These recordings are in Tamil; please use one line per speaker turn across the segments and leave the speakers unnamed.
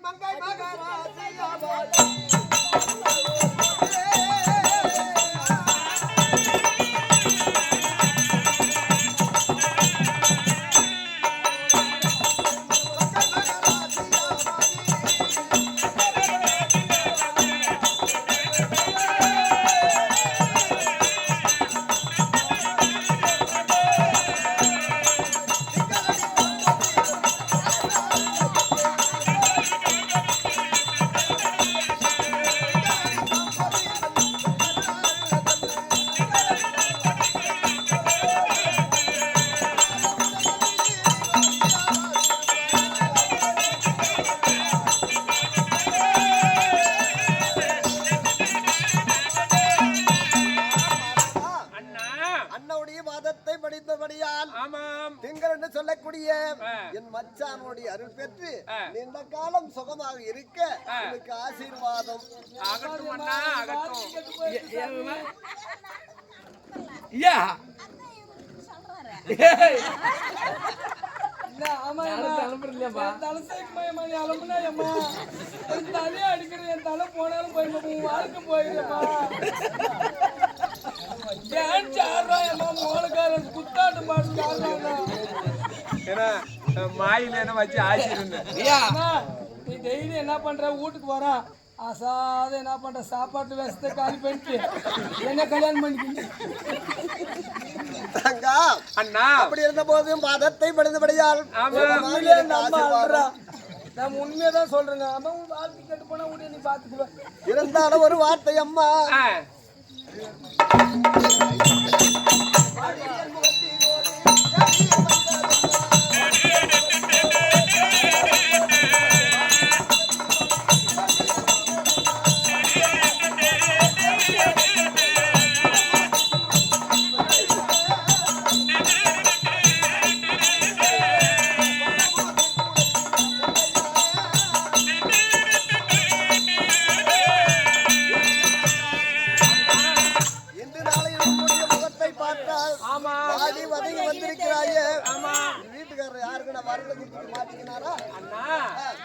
மங்கை மகராசியா என் மச்சானுடைய அருள் பெற்று நீண்ட காலம் சுகமாக இருக்க எனக்கு ஆசீர்வாதம்
ஆகட்டும் அண்ணா ஆகட்டும்.
தலை போனாலும் போய் வாழ்க்கை போயிருமா குத்தாட்டு
மாயில வச்சு ஆசிருந்தேன்.
நீ டெய்லி என்ன பண்ற வீட்டுக்கு வர அசாத என்ன பண்ற சாப்பாட்டு வேசத்தை காலி பண்ணிட்டு என்ன கல்யாணம் பண்ணிக்கிட்டு
அண்ணா அப்படி இருந்த போதும் பாதத்தை படுந்தபடியால்
நான் உண்மையதான் சொல்றேங்க. அம்மா வாழ்க்கை கட்டு போனா உடனே நீ பாத்துக்குவேன்.
இருந்தாலும் ஒரு வார்த்தை அம்மா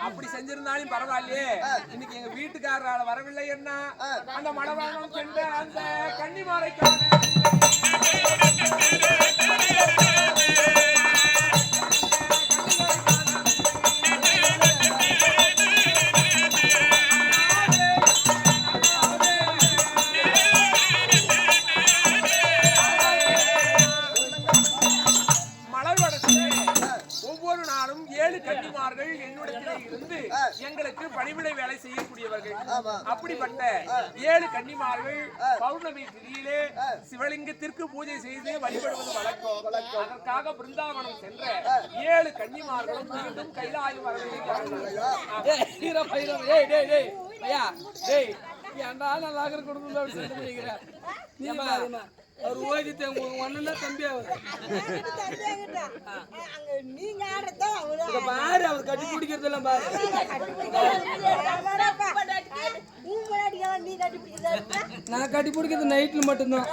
அப்படி செஞ்சிருந்தாலும் பரவாயில்லையே. இன்னைக்கு எங்க வீட்டுக்காரரால வரவில்லை என்ன அந்த மடவானம் சென்ற அந்த கன்னிமாரைக்கான இருந்து எங்களுக்கு பணிவிடை வேலை செய்யக்கூடியவர்கள். அப்படிப்பட்ட 7 கன்னிமார்கள் பௌர்ணமி திதியிலே சிவலிங்கத்திற்கு பூஜை செய்து வழிபடுவது வழக்கம். அதற்காக பிருந்தாவனம் சென்ற 7 கன்னிமார்களும் மீண்டும் கைலாயம் வரவேற்கிறார்கள்.
அவர் ஓதிட்டு ஒண்ணுன்னா தம்பி அவர் பாரு அவர் கட்டி பிடிக்கிறது எல்லாம் பாரு. நான் கட்டி பிடிக்கிறது நைட்ல மட்டும்தான்.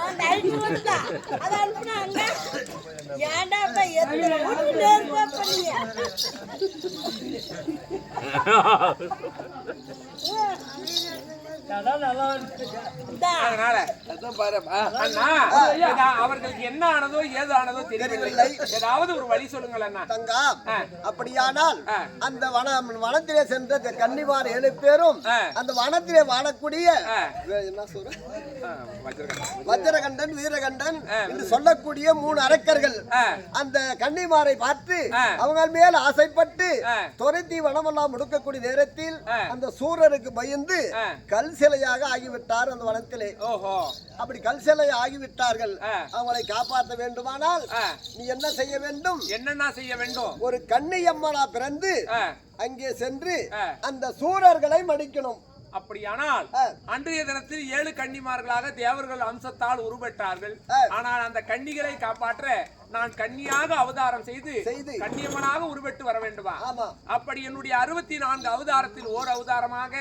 அதனால அவர்களுக்கு என்ன ஆனதோ ஏது ஆனதோ தெரியவில்லை. ஏதாவது ஒரு வழி சொல்லுங்கள் அண்ணா.
அப்படியானால் அந்த வனத்திலே சென்ற கன்னிமார் 7 பேரும் அந்த வனத்திலே வாழக்கூடிய என்ன சொல்ற வஜ்ரகண்டன் வீரகண்டன் என்று சொல்லக்கூடிய 3 அரக்கர்கள் அந்த கன்னிமாரை பார்த்து அவங்க மேல் ஆசைப்பட்டு துரத்தி வனமெல்லாம் முடுக்கக்கூடிய நேரத்தில் அந்த சூரருக்கு பயந்து கல் சிலையாக ஆகிவிட்டார் அந்த வனத்திலே. அப்படி கல் சிலை ஆகிவிட்டார்கள். அவங்களை காப்பாற்ற வேண்டுமானால் நீ என்ன செய்ய வேண்டும்?
என்னென்ன செய்ய வேண்டும்?
ஒரு கன்னியம்மனா பிறந்து அங்கே சென்று அந்த சூரர்களை மடிக்கணும்.
அப்படியானால் அன்றைய தினத்தில் 7 கன்னிமார்களாக தேவர்கள் அம்சத்தால் உருவெட்டார்கள். ஆனால் அந்த கன்னிகளை காப்பாற்ற நான் கன்னியாக அவதாரம் செய்து கன்னியம்மனாக உருவெட்டு வர வேண்டுமா? அப்படி என்னுடைய 64 அவதாரத்தில் ஓர் அவதாரமாக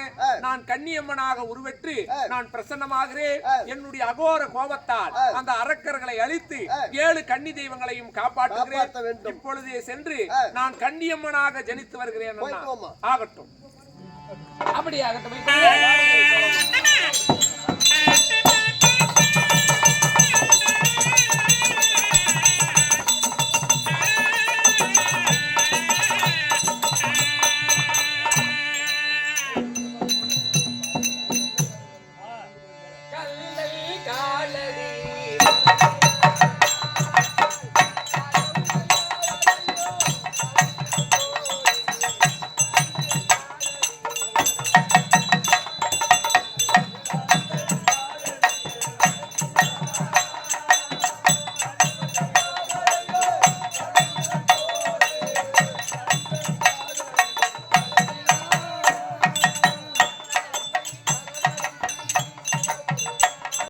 நான் கன்னியம்மனாக உருவெற்று நான் பிரசன்னமாகிறேன். என்னுடைய அகோர கோபத்தால் அந்த அரக்கர்களை அழித்து 7 கன்னி தெய்வங்களையும் காப்பாற்றுகிறேன். இப்பொழுதே சென்று நான் கன்னியம்மனாக ஜனித்து வருகிறேன். ஆகட்டும். அப்படியாகட்டும்